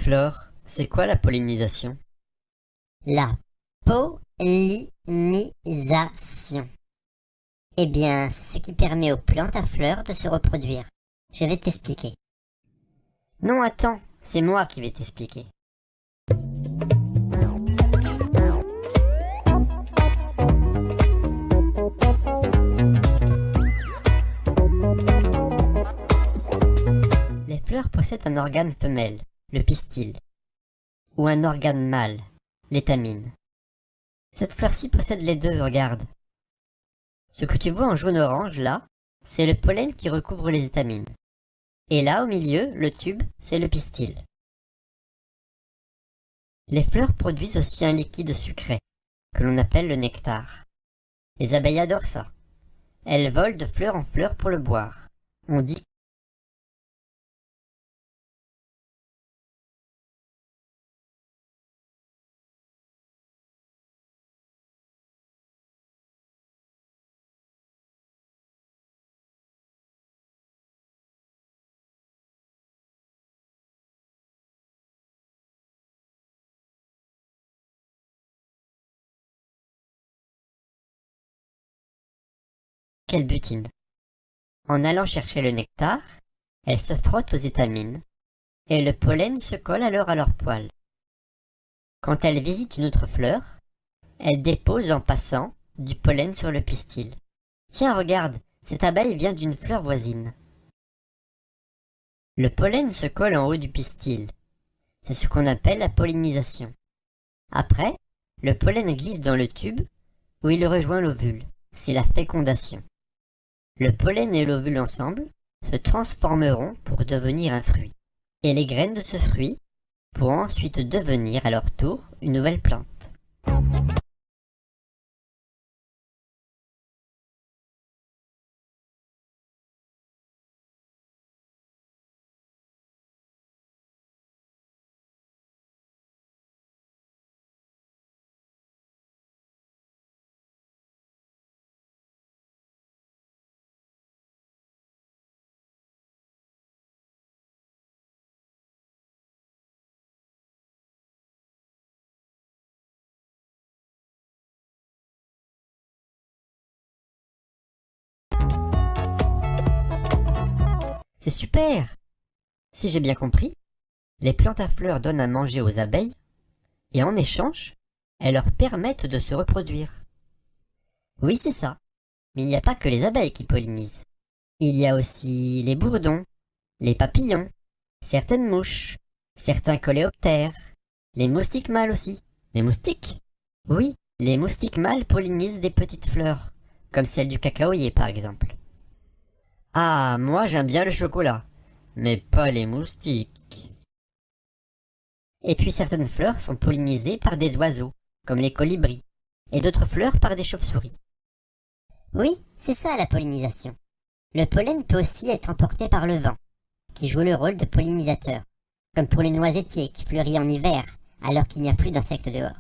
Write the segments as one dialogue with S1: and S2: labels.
S1: Flore, c'est quoi la pollinisation?
S2: La pollinisation. Eh bien, c'est ce qui permet aux plantes à fleurs de se reproduire. Je vais t'expliquer.
S1: Non, attends, c'est moi qui vais t'expliquer. Les fleurs possèdent un organe femelle, le pistil, ou un organe mâle, l'étamine. Cette fleur-ci possède les deux, regarde. Ce que tu vois en jaune-orange, là, c'est le pollen qui recouvre les étamines. Et là, au milieu, le tube, c'est le pistil. Les fleurs produisent aussi un liquide sucré, que l'on appelle le nectar. Les abeilles adorent ça. Elles volent de fleur en fleur pour le boire. On dit qu'elles butinent. En allant chercher le nectar, elles se frottent aux étamines, et le pollen se colle alors à leurs poils. Quand elles visitent une autre fleur, elles déposent en passant du pollen sur le pistil. Tiens, regarde, cette abeille vient d'une fleur voisine. Le pollen se colle en haut du pistil. C'est ce qu'on appelle la pollinisation. Après, le pollen glisse dans le tube où il rejoint l'ovule. C'est la fécondation. Le pollen et l'ovule ensemble se transformeront pour devenir un fruit. Et les graines de ce fruit pourront ensuite devenir à leur tour une nouvelle plante. C'est super! Si j'ai bien compris, les plantes à fleurs donnent à manger aux abeilles, et en échange, elles leur permettent de se reproduire. Oui, c'est ça. Mais il n'y a pas que les abeilles qui pollinisent. Il y a aussi les bourdons, les papillons, certaines mouches, certains coléoptères, les moustiques mâles aussi. Les moustiques? Oui, les moustiques mâles pollinisent des petites fleurs, comme celle du cacaoyer par exemple. Ah, moi j'aime bien le chocolat, mais pas les moustiques. Et puis certaines fleurs sont pollinisées par des oiseaux, comme les colibris, et d'autres fleurs par des chauves-souris.
S2: Oui, c'est ça la pollinisation. Le pollen peut aussi être emporté par le vent, qui joue le rôle de pollinisateur, comme pour le noisetier qui fleurit en hiver, alors qu'il n'y a plus d'insectes dehors.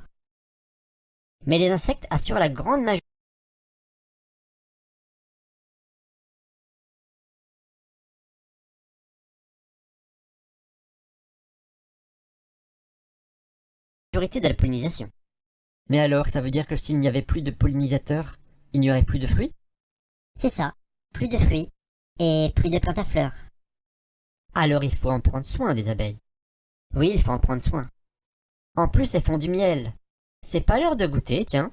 S1: Mais les insectes assurent la grande majorité de la pollinisation. Mais alors, ça veut dire que s'il n'y avait plus de pollinisateurs, il n'y aurait plus de fruits?
S2: C'est ça, plus de fruits, et plus de plantes à fleurs.
S1: Alors il faut en prendre soin des abeilles. Oui, il faut en prendre soin. En plus, elles font du miel. C'est pas l'heure de goûter, tiens.